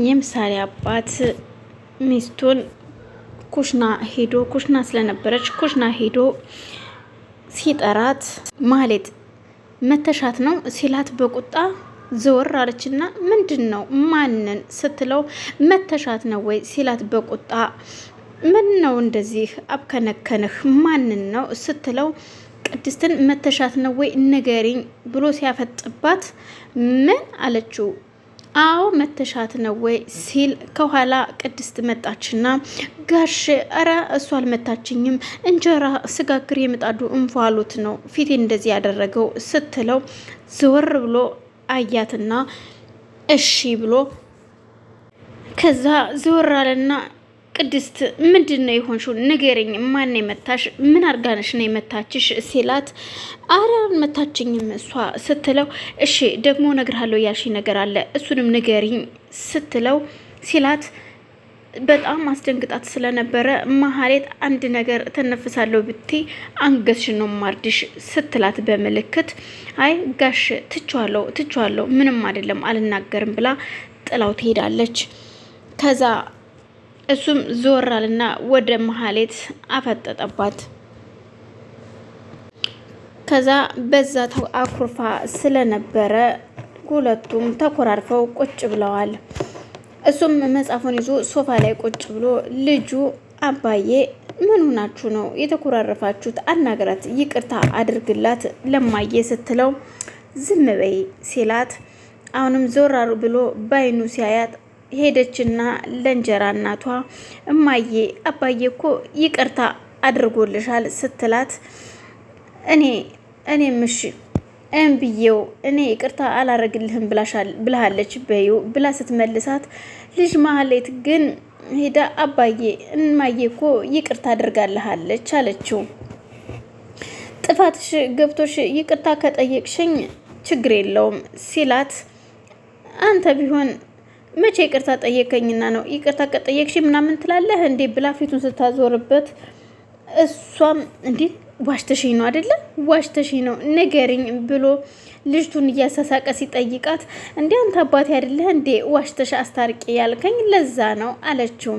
የምሳሌ አባት ሚስቱን ኩሽና ስለነበረች ኩሽና ሄዶ ሲጠራት ማህሌት መተሻት ነው ሲላት በቁጣ ዘወር አለችና ምንድን ነው ማንን ስትለው መተሻት ነው ወይ ሲላት በቁጣ ምን ነው እንደዚህ አብከነከንህ ማንን ነው ስትለው ቅድስትን መተሻት ነው ወይ ንገሪኝ ብሎ ሲያፈጥባት ምን አለችው? አዎ መተሻት ነው ወይ ሲል ከኋላ ቅድስት መጣችና ጋሽ አረ እሷ አልመታችኝም እንጀራ ስጋግር የምጣዱ እንፋሎት ነው ፊቴ እንደዚህ ያደረገው ስትለው ዘወር ብሎ አያትና እሺ ብሎ ከዛ ዘወር አለና ቅድስት ምንድነው የሆንሽው ንገረኝ ማን የመታሽ ምን አርጋነሽ ነው የመታችሽ ሲላት አረ መታችኝም እሷ ስትለው እሺ ደግሞ እነግርሃለሁ ያልሽ ነገር አለ እሱንም ንገሪኝ ስትለው ሲላት በጣም አስደንግጣት ስለነበረ ማህሌት አንድ ነገር ተነፍሳለሁ ብቴ አንገትሽ ነው ማርድሽ ስትላት በምልክት አይ ጋሽ ትቻለሁ ምንም አይደለም አልናገርም ብላ ጥላው ትሄዳለች። ከዛ እሱም ዞራልና ወደ ማህሌት አፈጠጠባት። ከዛ በዛው አኩርፋ ስለነበረ ሁለቱም ተኮራርፈው ቁጭ ብለዋል። እሱም መጽሐፉን ይዞ ሶፋ ላይ ቁጭ ብሎ ልጁ አባዬ ምን ሆናችሁ ነው የተኮራረፋችሁት? አናግራት፣ ይቅርታ አድርግላት ለማየ ስትለው ዝም በይ ሲላት አሁንም ዞራሩ ብሎ ባይኑ ሲያያት ሄደችና ለእንጀራ እናቷ እማዬ አባዬ እኮ ይቅርታ አድርጎልሻል ስትላት እኔ ምሽ እንብየው እኔ ይቅርታ አላረግልህም ብለሃለች በዩ ብላ ስትመልሳት ልጅ ማህሌት ግን ሄዳ አባዬ እማዬ እኮ ይቅርታ አድርጋለሃለች አለችው። ጥፋትሽ ገብቶሽ ይቅርታ ከጠየቅሽኝ ችግር የለውም ሲላት አንተ ቢሆን መቼ ይቅርታ ጠየቀኝና ነው ይቅርታ ከጠየቅሽ ምናምን ትላለህ እንዴ ብላ ፊቱን ስታዞርበት እሷም እንዴ ዋሽተሽኝ ነው አይደለ ዋሽተሽኝ ነው ንገሪኝ ብሎ ልጅቱን እያሳሳቀ ሲጠይቃት እንዴ አንተ አባቴ አይደለህ እንዴ ዋሽተሽ አስታርቂ ያልከኝ ለዛ ነው አለችው።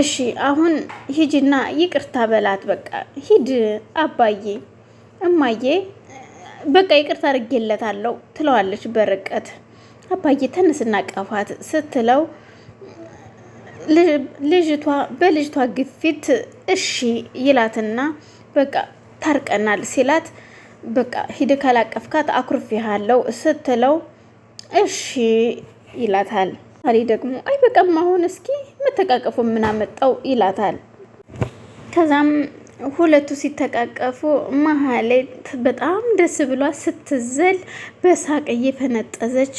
እሺ አሁን ሂጂና ይቅርታ በላት በቃ ሂድ አባዬ እማዬ በቃ ይቅርታ አድርጌለታለሁ ትለዋለች በርቀት። አባዬ ተነስና ቀፋት ስትለው በልጅቷ ግፊት እሺ ይላትና በቃ ታርቀናል ሲላት በቃ ሂድ ካላቀፍካት አኩርፌሃለሁ ስትለው እሺ ይላታል። አሪ ደግሞ አይ በቃም አሁን እስኪ መተቃቀፉ ምን አመጣው ይላታል። ከዛም ሁለቱ ሲተቃቀፉ ማህሌት በጣም ደስ ብሏት ስትዘል በሳቅ እየፈነጠዘች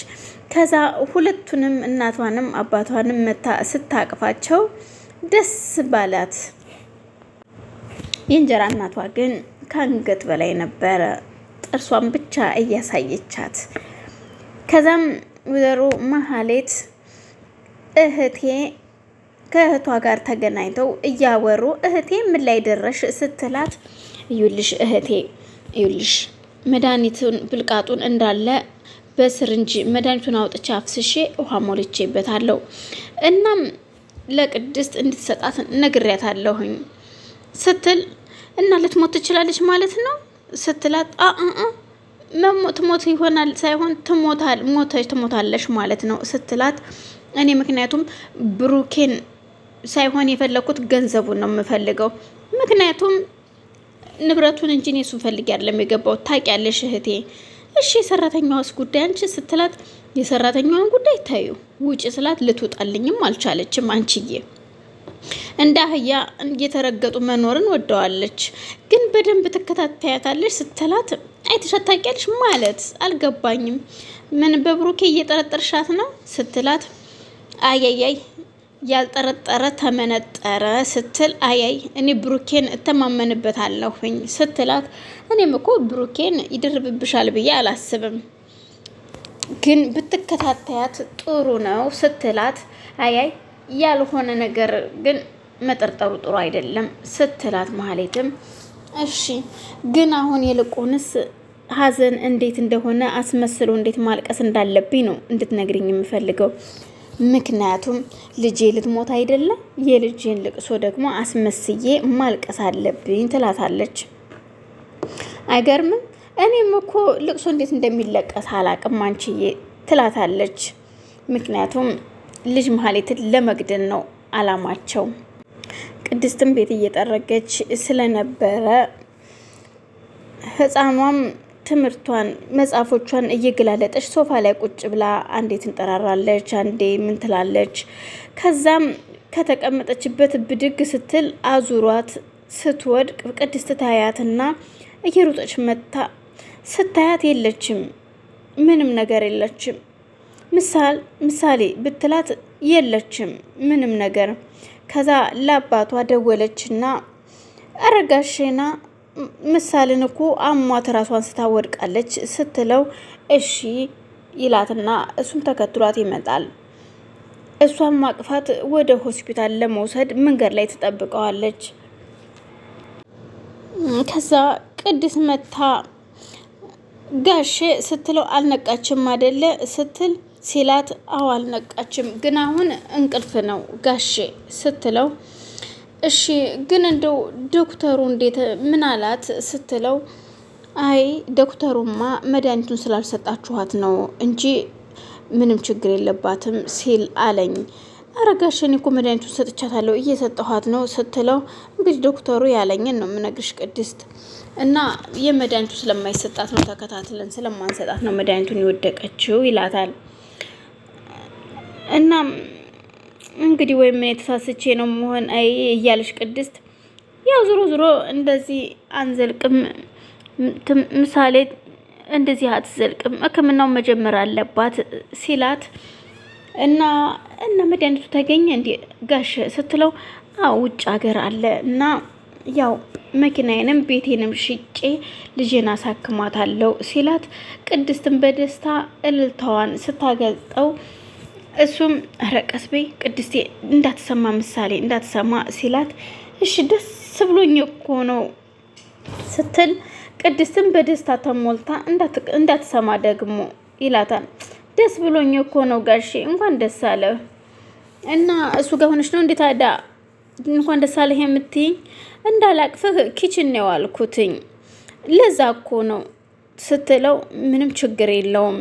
ከዛ ሁለቱንም እናቷንም አባቷንም መታ ስታቅፋቸው ደስ ባላት። የእንጀራ እናቷ ግን ከአንገት በላይ ነበረ ጥርሷን ብቻ እያሳየቻት። ከዛም ወይዘሮ ማህሌት እህቴ ከእህቷ ጋር ተገናኝተው እያወሩ እህቴ ምን ላይ ደረሽ ስትላት እዩልሽ እህቴ እዩልሽ መድኃኒቱን ብልቃጡን እንዳለ በስርንጂ መድኃኒቱን አውጥቼ አፍስሼ ውሃ ሞልቼበታለሁ እናም ለቅድስት እንድትሰጣት ነግሬያታለሁኝ ስትል እና ልትሞት ትችላለች ማለት ነው ስትላት ሞት ይሆናል ሳይሆን ትሞታለች ማለት ነው ስትላት እኔ ምክንያቱም ብሩኬን ሳይሆን የፈለኩት ገንዘቡን ነው የምፈልገው ምክንያቱም ንብረቱን እንጂ እኔ እሱን ፈልጌ አይደለም የገባው ታውቂያለሽ እህቴ። እሺ የሰራተኛዋስ ጉዳይ አንቺ ስትላት የሰራተኛዋን ጉዳይ ታዩ ውጪ ስላት ልትወጣልኝም አልቻለችም አንቺዬ እንደ አህያ እየተረገጡ መኖርን ወደዋለች ግን በደንብ ትከታተያታለሽ ስትላት አይተሻት ታውቂያለሽ ማለት አልገባኝም ምን በብሩኬ እየጠረጠርሻት ነው ስትላት አያያይ ያልጠረጠረ ተመነጠረ ስትል አያይ እኔ ብሩኬን እተማመንበታለሁኝ ስትላት እኔም እኮ ብሩኬን ይደርብብሻል ብዬ አላስብም ግን ብትከታተያት ጥሩ ነው ስትላት አያይ ያልሆነ ነገር ግን መጠርጠሩ ጥሩ አይደለም ስትላት ማህሌትም እሺ ግን አሁን ይልቁንስ ሀዘን እንዴት እንደሆነ አስመስሎ እንዴት ማልቀስ እንዳለብኝ ነው እንድትነግሪኝ የምፈልገው ምክንያቱም ልጄ ልትሞት አይደለ? የልጄን ልቅሶ ደግሞ አስመስዬ ማልቀስ አለብኝ ትላታለች። አይገርምም? እኔም እኮ ልቅሶ እንዴት እንደሚለቀስ አላቅም አንቺዬ ትላታለች። ምክንያቱም ልጅ መሀሌትን ለመግደል ነው አላማቸው። ቅድስትም ቤት እየጠረገች ስለነበረ ህፃኗም ትምህርቷን መጽሐፎቿን እየገላለጠች ሶፋ ላይ ቁጭ ብላ አንዴ ትንጠራራለች፣ አንዴ ምን ትላለች። ከዛም ከተቀመጠችበት ብድግ ስትል አዙሯት ስትወድቅ ቅድስት ታያትና እየሮጠች መታ ስታያት የለችም፣ ምንም ነገር የለችም። ምሳሌ ብትላት የለችም ምንም ነገር። ከዛ ለአባቷ ደወለችና አረጋሽና ምሳሌን እኮ አሟት ራሷን ስታወድቃለች ስትለው እሺ ይላትና እሱም ተከትሏት ይመጣል። እሷን ማቅፋት ወደ ሆስፒታል ለመውሰድ መንገድ ላይ ትጠብቀዋለች። ከዛ ቅድስት መታ ጋሼ ስትለው አልነቃችም አይደለ ስትል ሲላት አዎ አልነቃችም፣ ግን አሁን እንቅልፍ ነው ጋሼ ስትለው እሺ ግን እንደው ዶክተሩ እንዴት ምን አላት ስትለው አይ ዶክተሩማ መድኃኒቱን ስላልሰጣችኋት ነው እንጂ ምንም ችግር የለባትም ሲል አለኝ። አረጋሽ እኔ እኮ መድኃኒቱን ሰጥቻታለሁ እየሰጠኋት ነው ስትለው እንግዲህ ዶክተሩ ያለኝን ነው የምነግርሽ ቅድስት፣ እና የመድኃኒቱ ስለማይሰጣት ነው ተከታትለን ስለማንሰጣት ነው መድኃኒቱን የወደቀችው ይላታል። እና እንግዲህ ወይም የተሳስቼ ነው መሆን አይ እያለች ቅድስት ያው ዞሮ እንደዚህ አንዘልቅም ምሳሌ እንደዚህ አትዘልቅም ሕክምናው መጀመር አለባት ሲላት እና መድኃኒቱ ተገኘ እንዴ ጋሽ ስትለው አዎ ውጭ ሀገር አለ እና ያው መኪናዬንም ቤቴንም ሽጬ ልጄን አሳክማታለሁ ሲላት ቅድስትን በደስታ እልልታዋን ስታገልጠው እሱም ኧረ ቀስ በይ ቅድስቴ እንዳትሰማ ምሳሌ እንዳትሰማ ሲላት እሺ ደስ ብሎኝ እኮ ነው ስትል ቅድስትን በደስታ ተሞልታ እንዳትሰማ ደግሞ ይላታል። ደስ ብሎኝ እኮ ነው ጋሼ እንኳን ደስ አለ እና እሱ ጋር ሆነሽ ነው እንዴት ታዲያ እንኳን ደስ አለህ የምትይኝ? እንዳላቅፍህ ኪችን ነው ያልኩትኝ ለዛ እኮ ነው ስትለው ምንም ችግር የለውም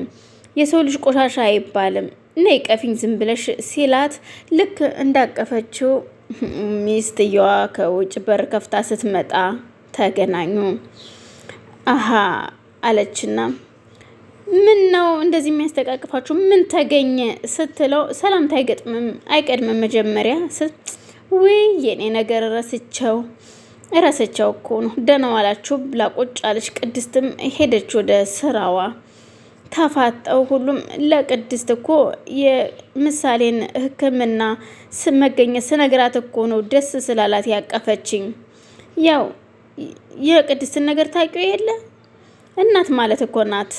የሰው ልጅ ቆሻሻ አይባልም ነይ ቀፊኝ ዝም ብለሽ ሲላት ልክ እንዳቀፈችው ሚስትየዋ ከውጭ በር ከፍታ ስትመጣ ተገናኙ። አሃ አለችና ምን ነው እንደዚህ የሚያስተቃቅፋችሁ ምን ተገኘ ስትለው ሰላምታ አይቀድምም መጀመሪያ ውይ የኔ ነገር ረስቸው እኮ ነው ደህና ዋላችሁ ብላ ቁጭ አለች። ቅድስትም ሄደች ወደ ስራዋ። ተፋጠው ሁሉም ለቅድስት እኮ የምሳሌን ሕክምና መገኘት ስነግራት እኮ ነው ደስ ስላላት ያቀፈችኝ። ያው የቅድስትን ነገር ታውቂው የለ እናት ማለት እኮ ናት።